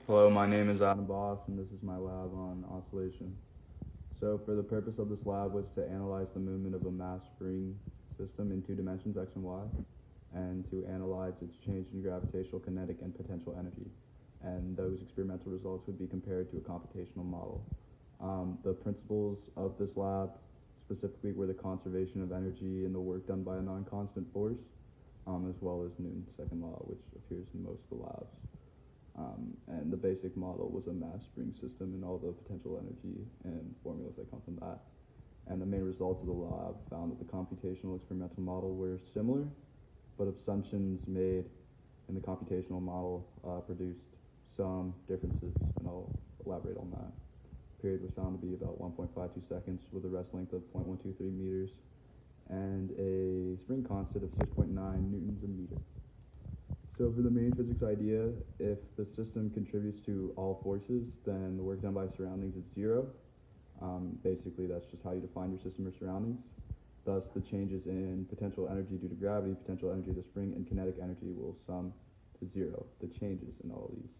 Hello, my name is Adam Boss, and this is my lab on oscillation. So for the purpose of this lab was to analyze the movement of a mass spring system in two dimensions, x and y, and to analyze its change in gravitational, kinetic, and potential energy. And those experimental results would be compared to a computational model. The principles of this lab specifically were the conservation of energy and the work done by a non-constant force, as well as Newton's second law, which appears in most of the labs. And the basic model was a mass spring system and all the potential energy and formulas that come from that. And the main results of the lab found that the computational experimental model were similar, but assumptions made in the computational model produced some differences, and I'll elaborate on that. Period was found to be about 1.52 seconds with a rest length of 0.123 meters and a spring constant of 6.9 newtons a meter. So for the main physics idea, if the system contributes to all forces, then the work done by surroundings is zero. Basically, that's just how you define your system or surroundings. Thus, the changes in potential energy due to gravity, potential energy of the spring, and kinetic energy will sum to zero. The changes in all of these,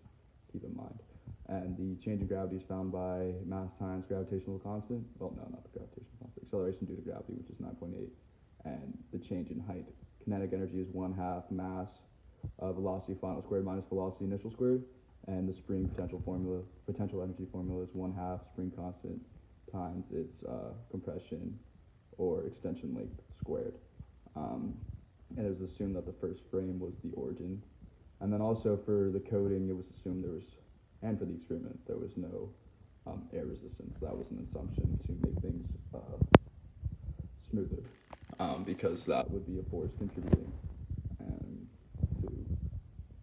keep in mind. And the change in gravity is found by mass times gravitational constant. Well, no, not the gravitational constant. Acceleration due to gravity, which is 9.8. And the change in height. Kinetic energy is 1/2 mass velocity final squared minus velocity initial squared, and the spring potential energy formula is 1/2 spring constant times its compression or extension length squared. And it was assumed that the first frame was the origin. And then also for the coding, it was assumed and for the experiment, there was no air resistance. That was an assumption to make things smoother, because that would be a force contributing to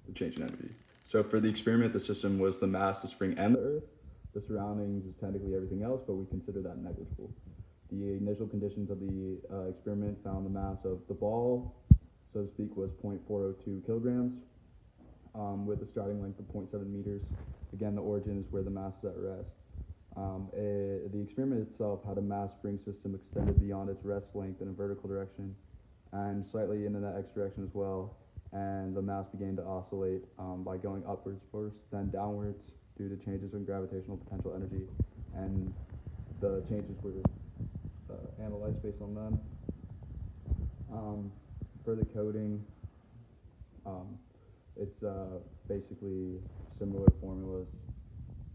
the change in energy. So for the experiment, the system was the mass, the spring, and the earth. The surroundings is technically everything else, but we consider that negligible. The initial conditions of the experiment found the mass of the ball, so to speak, was 0.402 kilograms, with a starting length of 0.7 meters. Again, the origin is where the mass is at rest. The experiment itself had a mass spring system extended beyond its rest length in a vertical direction and slightly in that X direction as well. And the mass began to oscillate by going upwards first, then downwards due to changes in gravitational potential energy. And the changes were analyzed based on them. For the coding, it's basically similar formulas.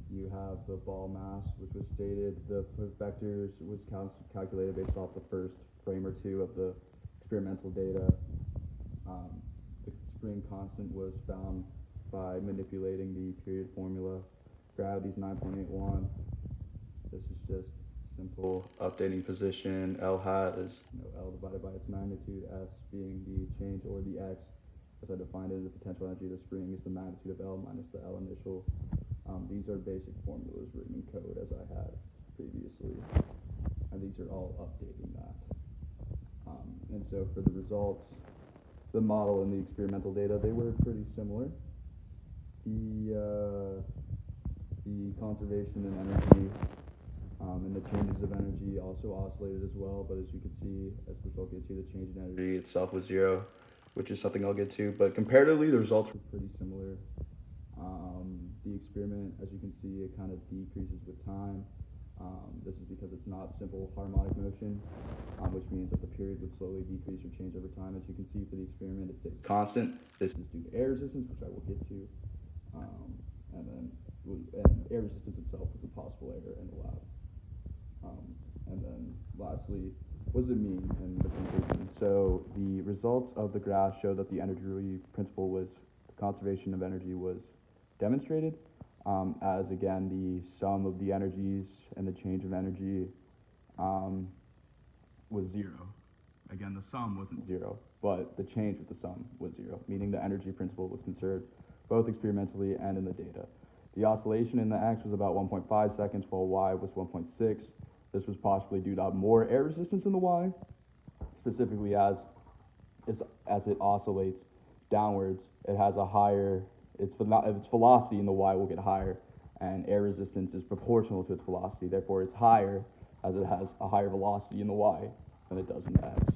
You have the ball mass, which was stated. The vectors was calculated based off the first frame or two of the experimental data. The spring constant was found by manipulating the period formula. Gravity's 9.81. This is just simple updating position. L hat is L divided by its magnitude. S being the change or the X, as I defined it, the potential energy of the spring is the magnitude of L minus the L initial. These are basic formulas written in code as I had previously, and these are all updating that. And so for the results, the model and the experimental data, they were pretty similar. The conservation in energy and the changes of energy also oscillated as well, but as you can see, as we'll get to, the change in energy itself was zero, which is something I'll get to, but comparatively the results were pretty similar. The experiment, as you can see, it kind of decreases with time. This is because it's not simple harmonic motion, which means that the period would slowly decrease or change over time. As you can see for the experiment, it stays constant. This is due to air resistance, which I will get to. And air resistance itself was a possible error in the lab. And then lastly, what does it mean in the conclusion? So the results of the graph show that the energy principle was, the conservation of energy was demonstrated, as again the sum of the energies and the change of energy was zero. Again, the sum wasn't zero, but the change with the sum was zero, meaning the energy principle was conserved both experimentally and in the data. The oscillation in the X was about 1.5 seconds, while Y was 1.6. This was possibly due to more air resistance in the Y, specifically as it oscillates downwards, it has a higher, its velocity in the Y will get higher, and air resistance is proportional to its velocity. Therefore, it's higher as it has a higher velocity in the Y than it does in the X.